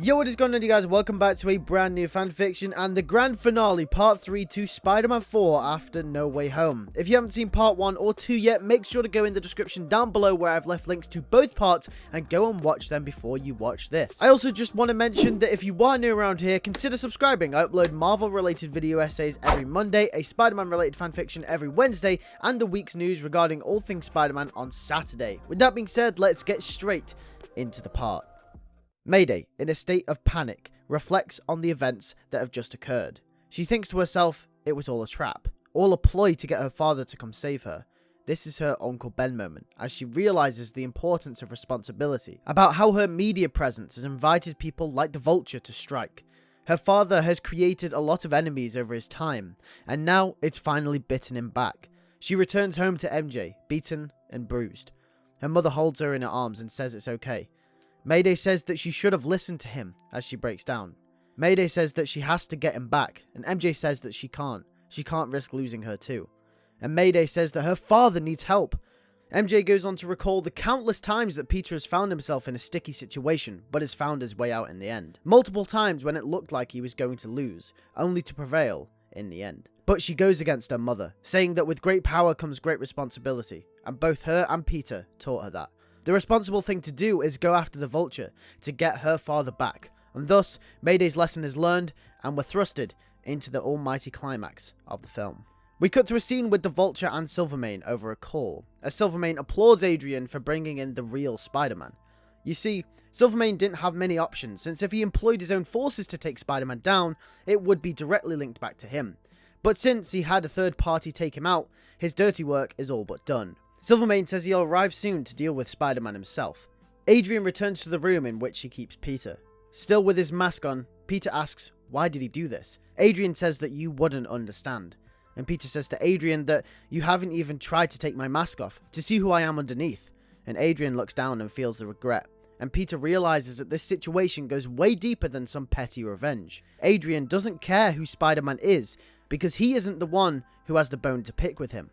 Yo, what is going on, you guys? Welcome back to a brand new fanfiction and the grand finale, part 3 to Spider-Man 4 After No Way Home. If you haven't seen part 1 or 2 yet, make sure to go in the description down below where I've left links to both parts and go and watch them before you watch this. I also just want to mention that if you are new around here, consider subscribing. I upload Marvel-related video essays every Monday, a Spider-Man-related fanfiction every Wednesday, and the week's news regarding all things Spider-Man on Saturday. With that being said, let's get straight into the part. Mayday, in a state of panic, reflects on the events that have just occurred. She thinks to herself, it was all a trap, all a ploy to get her father to come save her. This is her Uncle Ben moment, as she realizes the importance of responsibility, about how her media presence has invited people like the Vulture to strike. Her father has created a lot of enemies over his time, and now it's finally bitten him back. She returns home to MJ, beaten and bruised. Her mother holds her in her arms and says it's okay. Mayday says that she should have listened to him as she breaks down. Mayday says that she has to get him back, and MJ says that she can't. She can't risk losing her too. And Mayday says that her father needs help. MJ goes on to recall the countless times that Peter has found himself in a sticky situation, but has found his way out in the end. Multiple times when it looked like he was going to lose, only to prevail in the end. But she goes against her mother, saying that with great power comes great responsibility, and both her and Peter taught her that. The responsible thing to do is go after the Vulture to get her father back, and thus Mayday's lesson is learned and we're thrusted into the almighty climax of the film. We cut to a scene with the Vulture and Silvermane over a call, as Silvermane applauds Adrian for bringing in the real Spider-Man. You see, Silvermane didn't have many options, since if he employed his own forces to take Spider-Man down, it would be directly linked back to him. But since he had a third party take him out, his dirty work is all but done. Silvermane says he'll arrive soon to deal with Spider-Man himself. Adrian returns to the room in which he keeps Peter. Still with his mask on, Peter asks, why did he do this? Adrian says that you wouldn't understand. And Peter says to Adrian that you haven't even tried to take my mask off, to see who I am underneath. And Adrian looks down and feels the regret. And Peter realizes that this situation goes way deeper than some petty revenge. Adrian doesn't care who Spider-Man is, because he isn't the one who has the bone to pick with him.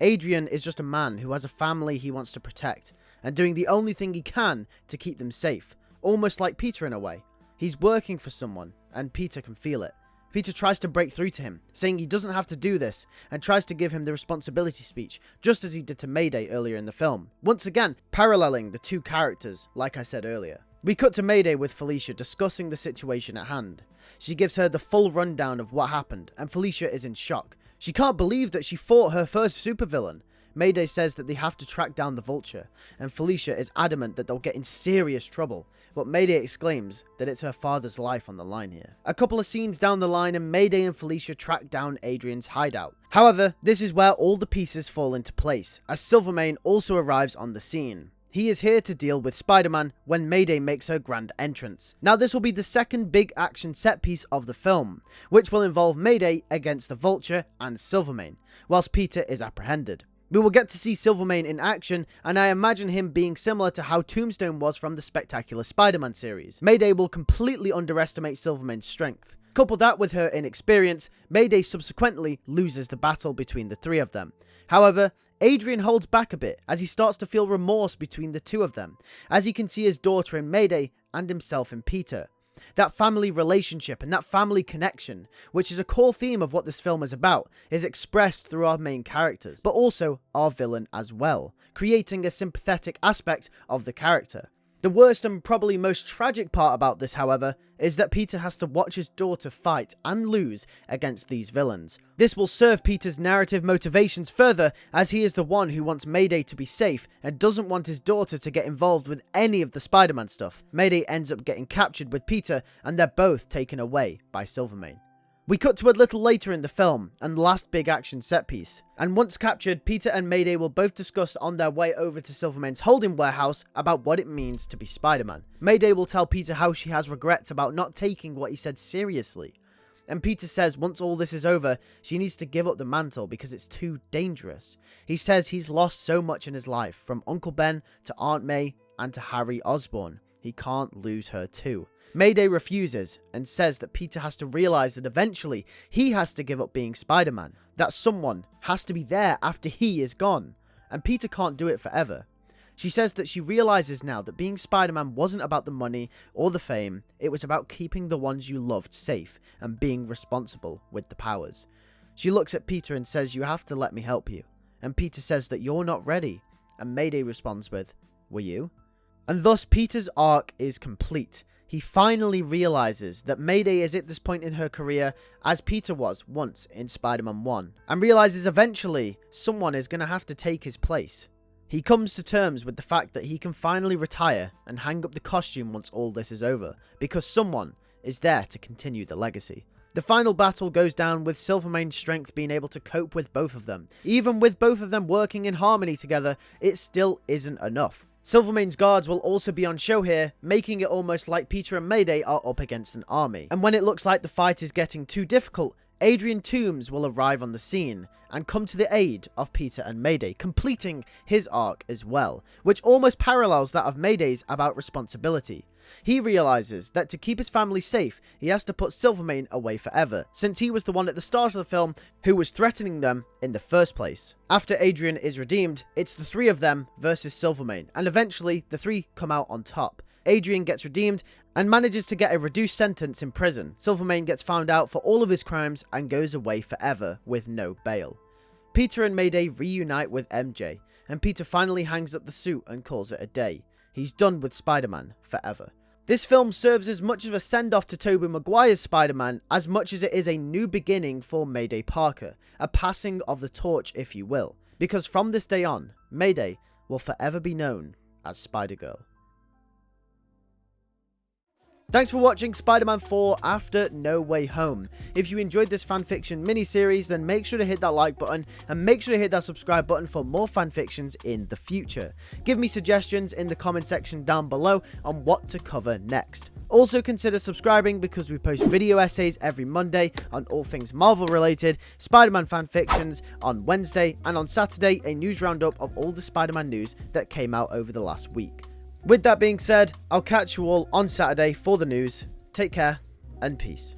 Adrian is just a man who has a family he wants to protect, and doing the only thing he can to keep them safe, almost like Peter in a way. He's working for someone, and Peter can feel it. Peter tries to break through to him, saying he doesn't have to do this, and tries to give him the responsibility speech, just as he did to Mayday earlier in the film. Once again, paralleling the two characters, like I said earlier. We cut to Mayday with Felicia discussing the situation at hand. She gives her the full rundown of what happened, and Felicia is in shock. She can't believe that she fought her first supervillain. Mayday says that they have to track down the Vulture, and Felicia is adamant that they'll get in serious trouble, but Mayday exclaims that it's her father's life on the line here. A couple of scenes down the line and Mayday and Felicia track down Adrian's hideout. However, this is where all the pieces fall into place, as Silvermane also arrives on the scene. He is here to deal with Spider-Man when Mayday makes her grand entrance. Now this will be the second big action set piece of the film, which will involve Mayday against the Vulture and Silvermane, whilst Peter is apprehended. We will get to see Silvermane in action, and I imagine him being similar to how Tombstone was from the Spectacular Spider-Man series. Mayday will completely underestimate Silvermane's strength. Couple that with her inexperience, Mayday subsequently loses the battle between the three of them. However, Adrian holds back a bit as he starts to feel remorse between the two of them, as he can see his daughter in Mayday and himself in Peter. That family relationship and that family connection, which is a core theme of what this film is about, is expressed through our main characters, but also our villain as well, creating a sympathetic aspect of the character. The worst and probably most tragic part about this, however, is that Peter has to watch his daughter fight and lose against these villains. This will serve Peter's narrative motivations further, as he is the one who wants Mayday to be safe and doesn't want his daughter to get involved with any of the Spider-Man stuff. Mayday ends up getting captured with Peter, and they're both taken away by Silvermane. We cut to a little later in the film, and the last big action set piece. And once captured, Peter and Mayday will both discuss on their way over to Silvermane's holding warehouse about what it means to be Spider-Man. Mayday will tell Peter how she has regrets about not taking what he said seriously. And Peter says once all this is over, she needs to give up the mantle because it's too dangerous. He says he's lost so much in his life, from Uncle Ben to Aunt May and to Harry Osborn. He can't lose her too. Mayday refuses and says that Peter has to realize that eventually he has to give up being Spider-Man, that someone has to be there after he is gone, and Peter can't do it forever. She says that she realizes now that being Spider-Man wasn't about the money or the fame, it was about keeping the ones you loved safe and being responsible with the powers. She looks at Peter and says, "You have to let me help you." And Peter says that you're not ready. And Mayday responds with, "Were you?" And thus Peter's arc is complete. He finally realizes that Mayday is at this point in her career as Peter was once in Spider-Man 1, and realizes eventually someone is going to have to take his place. He comes to terms with the fact that he can finally retire and hang up the costume once all this is over, because someone is there to continue the legacy. The final battle goes down with Silvermane's strength being able to cope with both of them. Even with both of them working in harmony together, it still isn't enough. Silvermane's guards will also be on show here, making it almost like Peter and Mayday are up against an army. And when it looks like the fight is getting too difficult, Adrian Toomes will arrive on the scene and come to the aid of Peter and Mayday, completing his arc as well, which almost parallels that of Mayday's about responsibility. He realizes that to keep his family safe, he has to put Silvermane away forever, since he was the one at the start of the film who was threatening them in the first place. After Adrian is redeemed, it's the three of them versus Silvermane, and eventually the three come out on top. Adrian gets redeemed and manages to get a reduced sentence in prison. Silvermane gets found out for all of his crimes and goes away forever with no bail. Peter and Mayday reunite with MJ, and Peter finally hangs up the suit and calls it a day. He's done with Spider-Man forever. This film serves as much of a send-off to Tobey Maguire's Spider-Man as much as it is a new beginning for Mayday Parker, a passing of the torch if you will, because from this day on, Mayday will forever be known as Spider-Girl. Thanks for watching Spider-Man 4 After No Way Home. If you enjoyed this fanfiction miniseries, then make sure to hit that like button and make sure to hit that subscribe button for more fanfictions in the future. Give me suggestions in the comment section down below on what to cover next. Also consider subscribing because we post video essays every Monday on all things Marvel related, Spider-Man fanfictions on Wednesday, and on Saturday a news roundup of all the Spider-Man news that came out over the last week. With that being said, I'll catch you all on Saturday for the news. Take care and peace.